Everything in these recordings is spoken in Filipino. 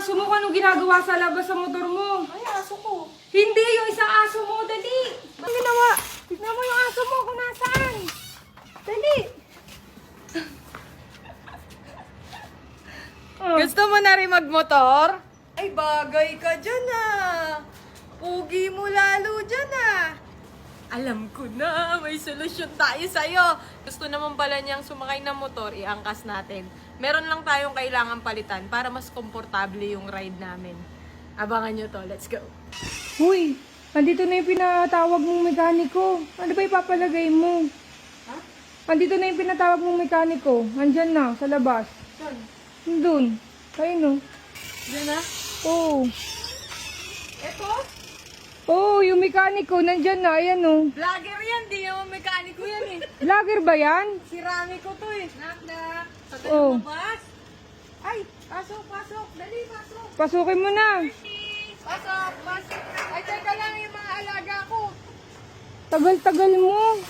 aso mo kung anong ginagawa sa labas sa motor mo. Ay, aso ko. Hindi, yung isang aso mo, dali. Ang ginawa? Tignan mo yung aso mo kung nasaan. Dali. Oh. Gusto mo na rin magmotor? Ay, bagay ka dyan ah. Pugi mo lalo dyan ah. Alam ko na, may solusyon tayo sa'yo. Gusto naman pala niyang sumakay ng motor, iangkas natin. Meron lang tayong kailangan palitan para mas komportable yung ride namin. Abangan nyo to, let's go. Uy, andito na yung pinatawag mong mekaniko. Ano ba ipapalagay mo? Ha? Andito na yung pinatawag mong mekaniko. Andyan na, sa labas. Saan? Doon. Kayo no? Diyan na? Oo. Eto? Oo, yung mekaniko, nandyan na. Ayan o. Vlogger yan, di naman mekaniko yan eh. Vlogger ba yan? Sirami ko to eh. Knock. Sa Oh. lumabas. Ay, pasok. Dali, pasok. Pasukin mo na. Pasok. Ay, teka lang yung mga alaga ko. Tagal-tagal mo.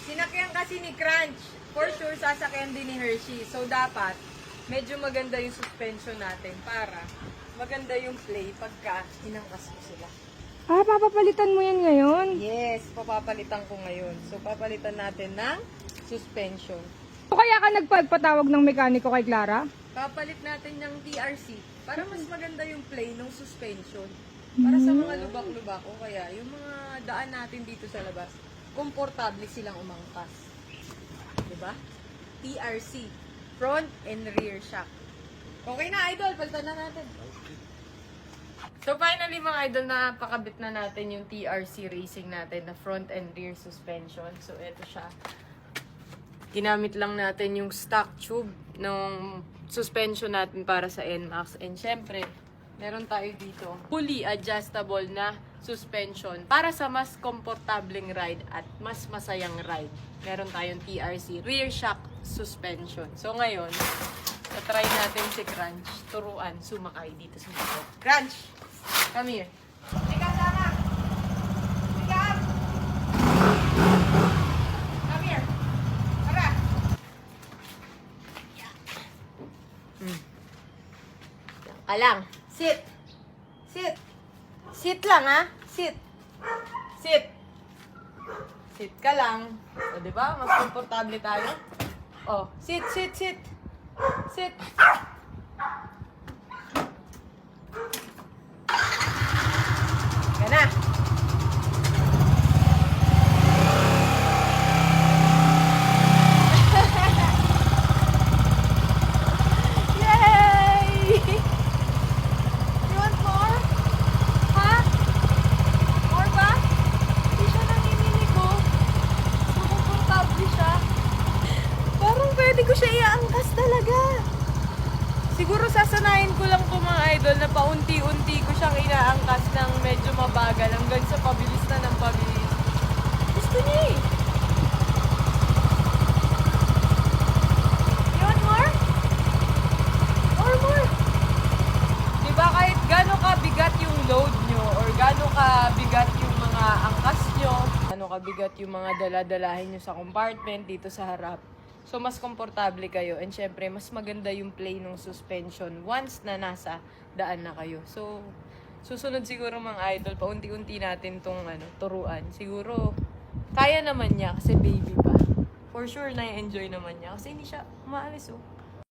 Sinakyan kasi ni Crunch. For sure, sasakyan din ni Hershey. So, dapat, medyo maganda yung suspension natin para maganda yung play pagka inangkas mo sila. Ah, papapalitan mo yan ngayon? Yes, papapalitan ko ngayon. So, papalitan natin ng suspension. O kaya ka nagpagpatawag ng mekaniko kay Clara? Papalit natin ng TRC para mas maganda yung play ng suspension. Para sa mga lubak-lubak o kaya yung mga daan natin dito sa labas, komportable silang umangkas. Diba? TRC, front and rear shock. Okay na, idol, palitan na natin. So finally mga idol, napakabit na natin yung TRC racing natin na front and rear suspension. So ito siya. Ginamit lang natin yung stock tube ng suspension natin para sa NMAX. And syempre, meron tayo dito fully adjustable na suspension para sa mas komportableng ride at mas masayang ride. Meron tayong TRC rear shock suspension. So ngayon, try natin si Crunch turuan sumakay dito sa motor. Crunch! Come here. Ika, Sarah! Ika! Come here. Tara! Ka lang. Sit. Sit lang, ha? Sit. Sit ka lang. O, diba? Mas komportable tayo. O, sit. Ka na. Yay! You want more? Ha? More ba? Hindi siya nanginginig-o. Komportable siya. Parang pwede ko siya iangkas talaga. Siguro sasanayin ko lang po mga idol na paunti-unti ko siyang inaangkas ng medyo mabagal hanggang sa pabilis na ng pabilis. Gusto niya eh. You want more? More. Diba kahit gano'n kabigat yung load nyo or gano'n kabigat yung mga angkas nyo, gano'n kabigat yung mga daladalahin nyo sa compartment dito sa harap. So, mas komportable kayo. And syempre, mas maganda yung play ng suspension once na nasa daan na kayo. So, susunod siguro mga idol, paunti-unti natin tong turuan. Siguro, kaya naman niya kasi baby pa. For sure, na-enjoy naman niya. Kasi hindi siya umaalis, oh.